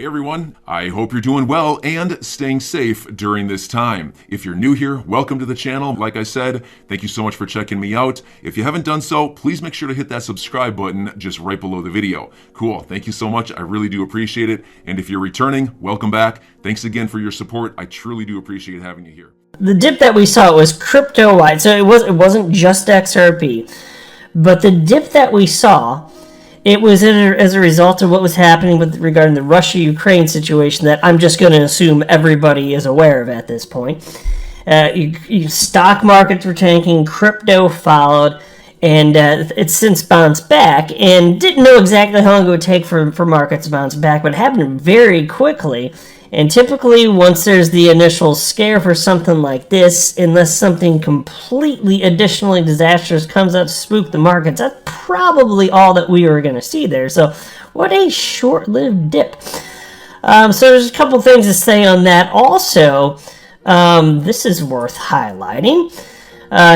Hey everyone, I hope you're doing well and staying safe during this time. If you're new here, welcome to the channel. Like I said, thank you so much for checking me out. If you haven't done so, please make sure to hit that subscribe button just right below the video. Cool, thank you so much. I really do appreciate it. And if you're returning, welcome back. Thanks again for your support. I truly do appreciate having you here. The dip that we saw was crypto-wide, so it wasn't just XRP, but the dip that we saw, it was as a result of what was happening regarding the Russia-Ukraine situation that I'm just going to assume everybody is aware of at this point. Stock markets were tanking, crypto followed, and it's since bounced back, and didn't know exactly how long it would take for markets to bounce back, but it happened very quickly. And typically, once there's the initial scare for something like this, unless something completely additionally disastrous comes out to spook the markets, that's probably all that we were going to see there. So, what a short-lived dip. So there's a couple things to say on that. Also, this is worth highlighting.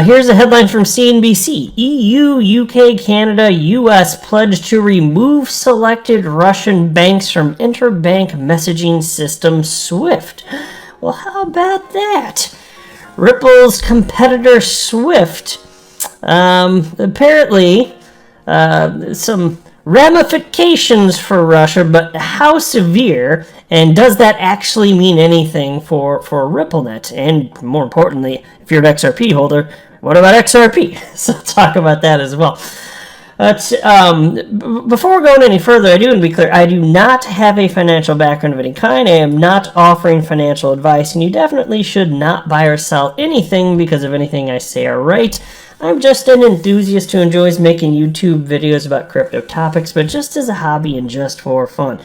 Here's a headline from CNBC. EU, UK, Canada, US pledge to remove selected Russian banks from interbank messaging system SWIFT. Well, how about that? Ripple's competitor SWIFT, apparently some ramifications for Russia, but how severe, and does that actually mean anything for RippleNet? And more importantly, if you're an XRP holder, what about XRP? So talk about that as well. Before going any further, I do want to be clear, I do not have a financial background of any kind. I am not offering financial advice, and you definitely should not buy or sell anything because of anything I say or write. I'm just an enthusiast who enjoys making YouTube videos about crypto topics, but just as a hobby and just for fun.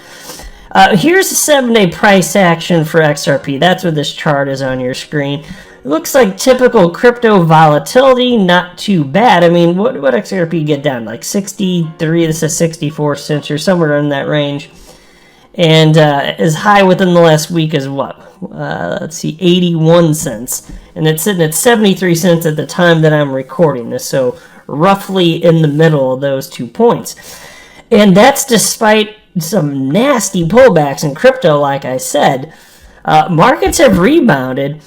Here's a 7-day price action for XRP. That's what this chart is on your screen. It looks like typical crypto volatility, not too bad. I mean, what XRP get down? Like 63, this is 64 cents or somewhere in that range. And as high within the last week as what? Let's see, 81 cents. And it's sitting at 73 cents at the time that I'm recording this. So roughly in the middle of those 2 points. And that's despite some nasty pullbacks in crypto, like I said. Markets have rebounded.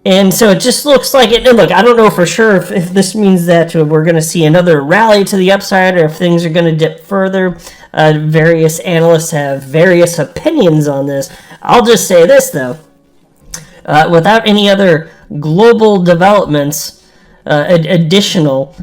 And so it just looks like it. And look, I don't know for sure if this means that we're going to see another rally to the upside or if things are going to dip further. Various analysts have various opinions on this. I'll just say this, though. Without any other global developments additional,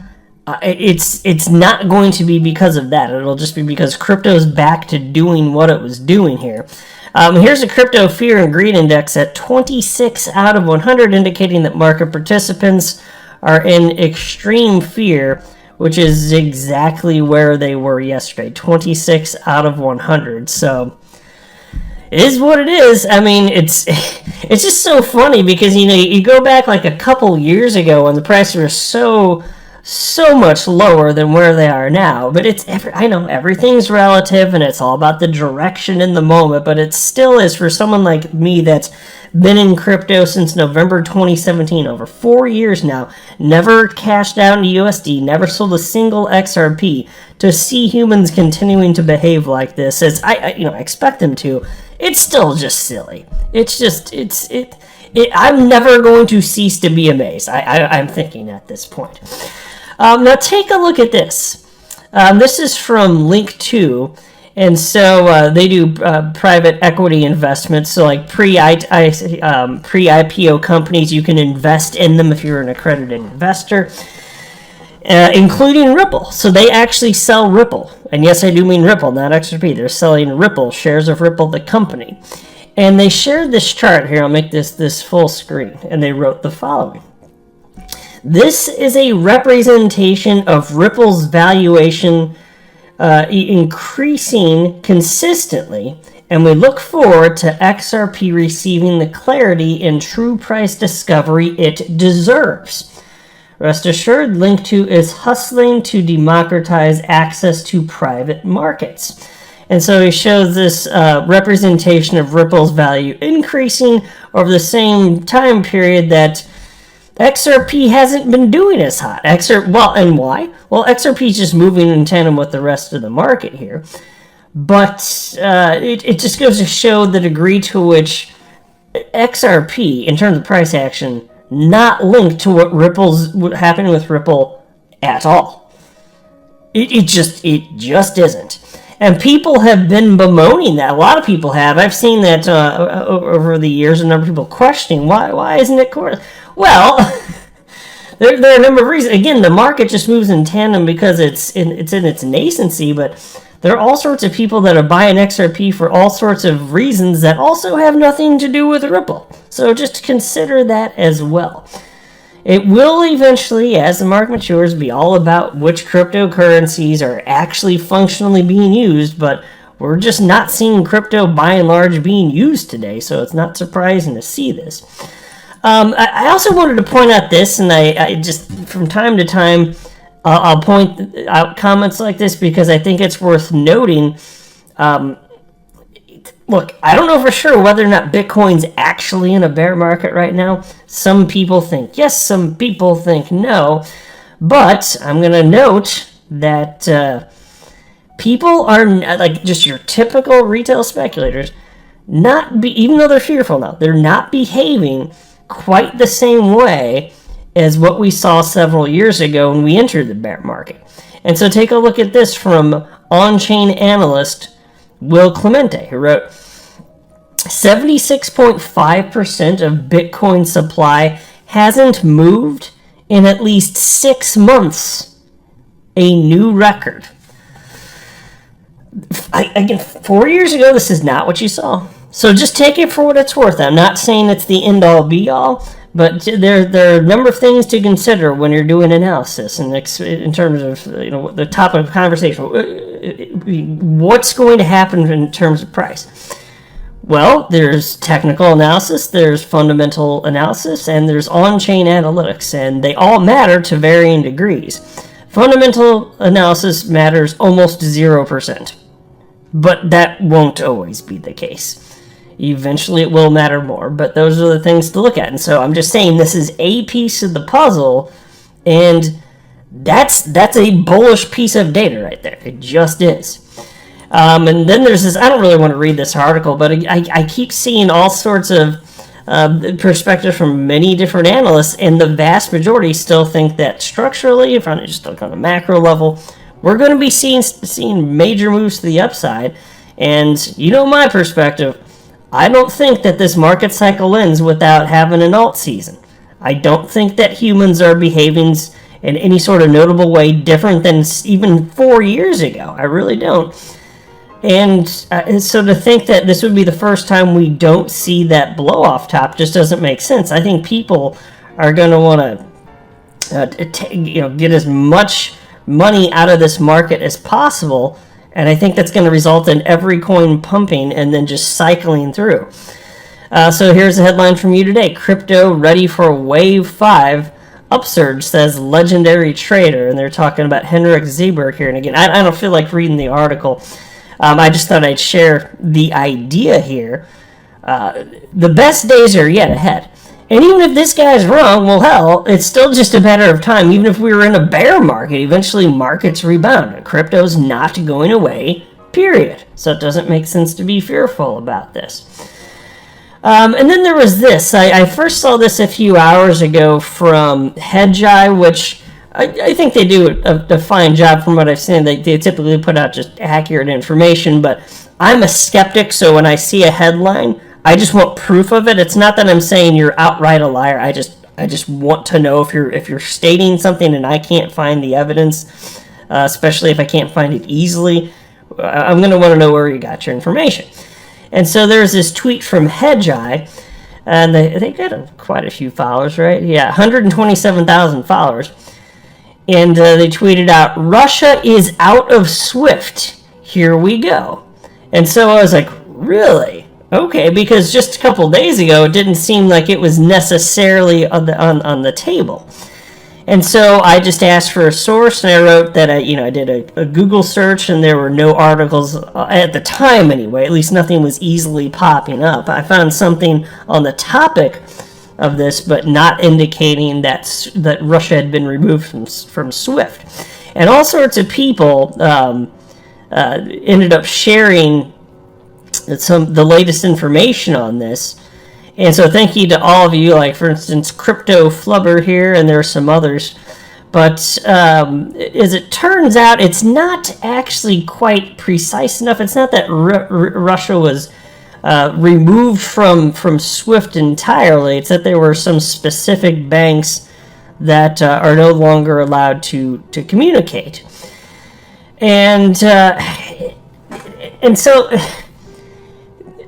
it's not going to be because of that. It'll just be because crypto's back to doing what it was doing here. Here's a crypto fear and greed index at 26 out of 100, indicating that market participants are in extreme fear, which is exactly where they were yesterday, 26 out of 100. So it is what it is. I mean, it's just so funny because, you know, you go back like a couple years ago when the prices were so much lower than where they are now. But I know everything's relative and it's all about the direction in the moment, but it still is for someone like me that's been in crypto since November 2017, over 4 years now, never cashed out in USD, never sold a single XRP, to see humans continuing to behave like this as I expect them to. It's still just silly. I'm never going to cease to be amazed. I'm thinking at this point. Now take a look at this. This is from Link2, and so they do private equity investments. So like pre-IPO companies, you can invest in them if you're an accredited investor, including Ripple. So they actually sell Ripple, and yes, I do mean Ripple, not XRP. They're selling Ripple, shares of Ripple, the company. And they shared this chart here. I'll make this full screen, and they wrote the following. This is a representation of Ripple's valuation increasing consistently, and we look forward to XRP receiving the clarity and true price discovery it deserves. Rest assured, Link2 is hustling to democratize access to private markets. And so he shows this representation of Ripple's value increasing over the same time period that XRP hasn't been doing as hot. And why? Well, XRP is just moving in tandem with the rest of the market here. But it just goes to show the degree to which XRP, in terms of price action, not linked to what happened with Ripple at all. It just isn't. And people have been bemoaning that. A lot of people have. I've seen that over the years, a number of people questioning, why isn't it core? Well, there are a number of reasons. Again, the market just moves in tandem because it's in its nascency, but there are all sorts of people that are buying XRP for all sorts of reasons that also have nothing to do with Ripple. So just consider that as well. It will eventually, as the market matures, be all about which cryptocurrencies are actually functionally being used, but we're just not seeing crypto by and large being used today, so it's not surprising to see this. I also wanted to point out this, and I just, from time to time, I'll point out comments like this because I think it's worth noting. Look, I don't know for sure whether or not Bitcoin's actually in a bear market right now. Some people think yes, some people think no. But I'm going to note that people are, like just your typical retail speculators, even though they're fearful now, they're not behaving quite the same way as what we saw several years ago when we entered the bear market. And so take a look at this from on-chain analyst Will Clemente, who wrote, 76.5% of Bitcoin supply hasn't moved in at least 6 months. A new record. Again, 4 years ago, this is not what you saw. So just take it for what it's worth. I'm not saying it's the end-all, be-all, but there are a number of things to consider when you're doing analysis and in terms of the topic of conversation. What's going to happen in terms of price? Well, there's technical analysis, there's fundamental analysis, and there's on-chain analytics, and they all matter to varying degrees. Fundamental analysis matters almost 0%, but that won't always be the case. Eventually it will matter more, but those are the things to look at. And so I'm just saying this is a piece of the puzzle, and that's a bullish piece of data right there. It just is. And then there's this, I don't really want to read this article, but I keep seeing all sorts of perspectives from many different analysts, and the vast majority still think that structurally, if I'm just on a macro level, we're going to be seeing major moves to the upside. And my perspective, I don't think that this market cycle ends without having an alt season. I don't think that humans are behaving in any sort of notable way different than even 4 years ago. I really don't. And so to think that this would be the first time we don't see that blow off top just doesn't make sense. I think people are going to want to get as much money out of this market as possible, and I think that's going to result in every coin pumping and then just cycling through. So here's a headline from you today. Crypto ready for Wave 5 upsurge, says legendary trader. And they're talking about Henrik Zeberg here. And again, I don't feel like reading the article. I just thought I'd share the idea here. The best days are yet ahead. And even if this guy's wrong, well, hell, it's still just a matter of time. Even if we were in a bear market, eventually markets rebound. Crypto's not going away, period. So it doesn't make sense to be fearful about this. And then there was this. I first saw this a few hours ago from Hedgeye, which I think they do a fine job from what I've seen. They typically put out just accurate information, but I'm a skeptic, so when I see a headline, I just want proof of it. It's not that I'm saying you're outright a liar. I just want to know if you're stating something and I can't find the evidence, especially if I can't find it easily. I'm going to want to know where you got your information. And so there's this tweet from Hedgeye, and they got quite a few followers, right? Yeah, 127,000 followers. And they tweeted out, "Russia is out of SWIFT. Here we go." And so I was like, really? Okay, because just a couple days ago, it didn't seem like it was necessarily on the table. And so I just asked for a source, and I wrote that I did a Google search, and there were no articles at the time anyway. At least nothing was easily popping up. I found something on the topic of this, but not indicating that Russia had been removed from SWIFT. And all sorts of people ended up sharing the latest information on this. And so thank you to all of you, like for instance, Crypto Flubber here, and there are some others. But as it turns out, it's not actually quite precise enough. It's not that Russia was removed from SWIFT entirely. It's that there were some specific banks that are no longer allowed to communicate. And so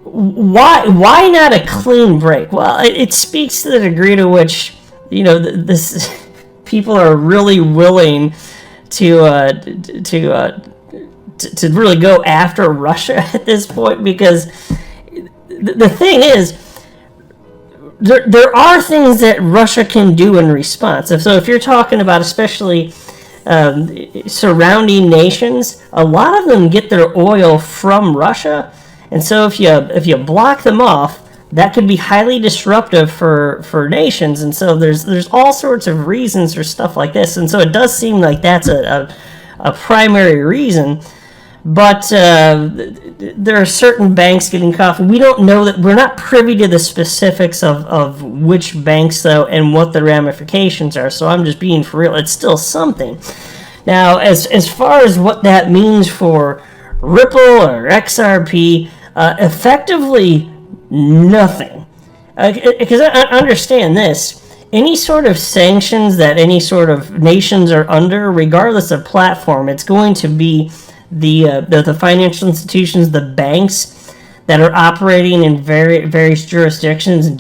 why not a clean break? Well, it speaks to the degree to which, this people are really willing to really go after Russia at this point, because the thing is, there are things that Russia can do in response. So if you're talking about especially surrounding nations, a lot of them get their oil from Russia, and so if you block them off, that could be highly disruptive for nations. And so there's all sorts of reasons for stuff like this, and so it does seem like that's a primary reason. But there are certain banks getting caught. We don't know that. We're not privy to the specifics of which banks, though, and what the ramifications are. So I'm just being for real. It's still something. Now, as far as what that means for Ripple or XRP, effectively nothing. Because I understand this. Any sort of sanctions that any sort of nations are under, regardless of platform, it's going to be the financial institutions, the banks that are operating in various jurisdictions and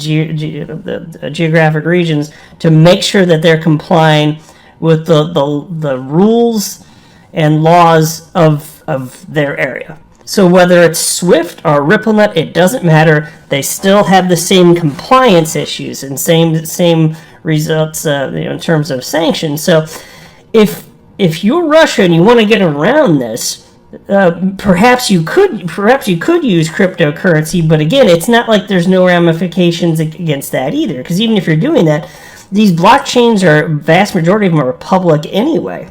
geographic regions, to make sure that they're complying with the rules and laws of their area. So whether it's SWIFT or RippleNet, it doesn't matter. They still have the same compliance issues and same results in terms of sanctions. So if you're Russia and you want to get around this, perhaps you could use cryptocurrency, but again, it's not like there's no ramifications against that either, because even if you're doing that, these blockchains vast majority of them are public anyway.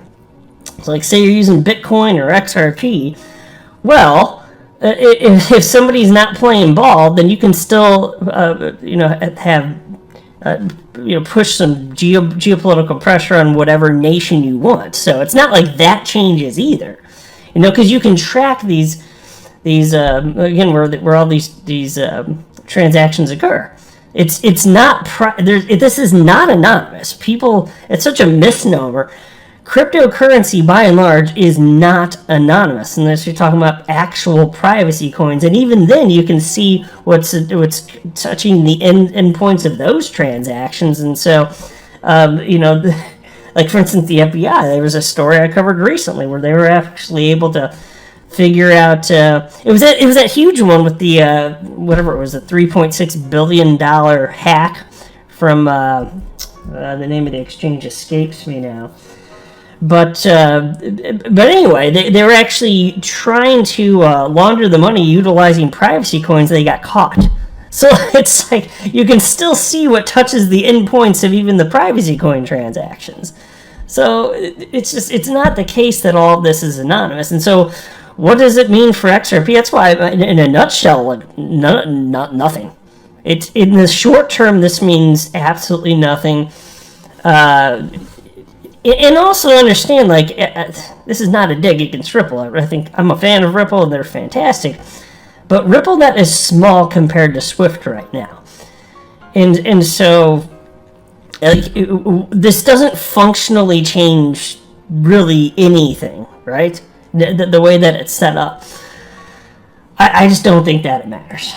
So like say you're using Bitcoin or XRP, well, if somebody's not playing ball, then you can still have push some geopolitical pressure on whatever nation you want. So it's not like that changes either, because you can track these again where all these transactions occur. It's not this is not anonymous. People, it's such a misnomer. Cryptocurrency, by and large, is not anonymous unless you're talking about actual privacy coins, and even then, you can see what's touching the endpoints of those transactions. And so, like for instance, the FBI. There was a story I covered recently where they were actually able to figure out. It was that huge one with the whatever it was, a $3.6 billion hack from the name of the exchange escapes me now. But anyway, they were actually trying to launder the money utilizing privacy coins. They got caught. So it's like you can still see what touches the endpoints of even the privacy coin transactions. So it's not the case that all of this is anonymous. And so what does it mean for XRP? That's why, in a nutshell, nothing. It's in the short term, this means absolutely nothing. And also understand, this is not a dig against Ripple. I think I'm a fan of Ripple, and they're fantastic. But RippleNet is small compared to SWIFT right now. And so, this doesn't functionally change really anything, right? The way that it's set up. I just don't think that it matters.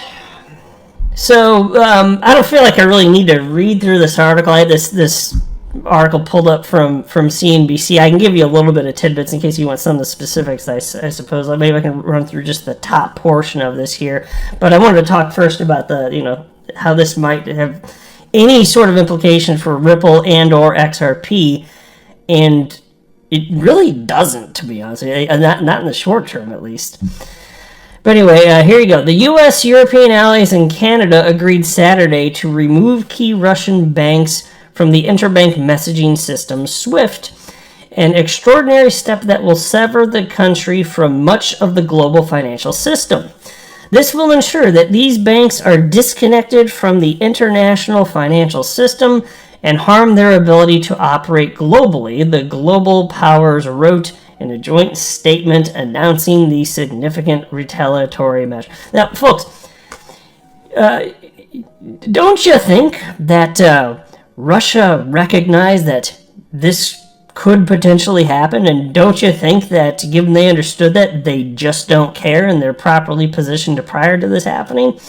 So, I don't feel like I really need to read through this article. I had this article pulled up from CNBC. I can give you a little bit of tidbits in case you want some of the specifics, I suppose. Maybe I can run through just the top portion of this here. But I wanted to talk first about how this might have any sort of implication for Ripple and or XRP. And it really doesn't, to be honest. Not in the short term, at least. But anyway, here you go. The U.S., European allies, and Canada agreed Saturday to remove key Russian banks from the interbank messaging system SWIFT, an extraordinary step that will sever the country from much of the global financial system. This will ensure that these banks are disconnected from the international financial system and harm their ability to operate globally, the global powers wrote in a joint statement announcing the significant retaliatory measure. Now, folks, don't you think that Russia recognized that this could potentially happen? And don't you think that, given they understood that, they just don't care and they're properly positioned prior to this happening?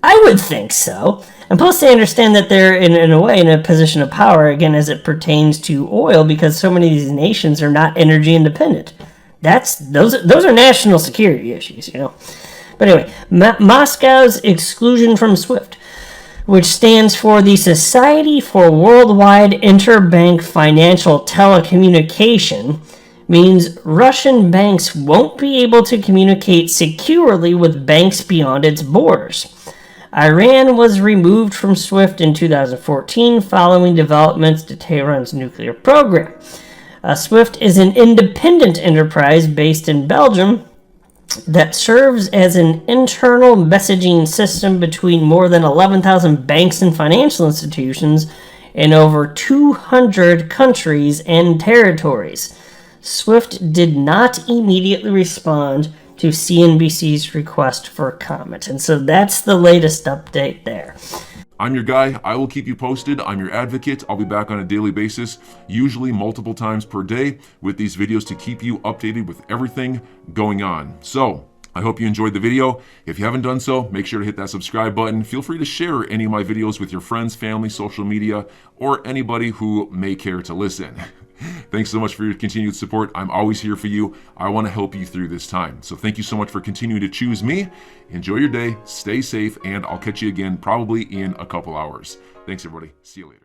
I would think so. And plus, they understand that they're, in a way, in a position of power, again, as it pertains to oil, because so many of these nations are not energy independent. Those are national security issues, you know. But anyway, Moscow's exclusion from SWIFT, which stands for the Society for Worldwide Interbank Financial Telecommunication, means Russian banks won't be able to communicate securely with banks beyond its borders. Iran was removed from SWIFT in 2014 following developments to Tehran's nuclear program. SWIFT is an independent enterprise based in Belgium that serves as an internal messaging system between more than 11,000 banks and financial institutions in over 200 countries and territories. SWIFT did not immediately respond to CNBC's request for comment. And so that's the latest update there. I'm your guy. I will keep you posted. I'm your advocate. I'll be back on a daily basis, usually multiple times per day, with these videos to keep you updated with everything going on. So I hope you enjoyed the video. If you haven't done so, make sure to hit that subscribe button. Feel free to share any of my videos with your friends, family, social media, or anybody who may care to listen. Thanks so much for your continued support. I'm always here for you. I want to help you through this time. So thank you so much for continuing to choose me. Enjoy your day, stay safe, and I'll catch you again probably in a couple hours. Thanks, everybody. See you later.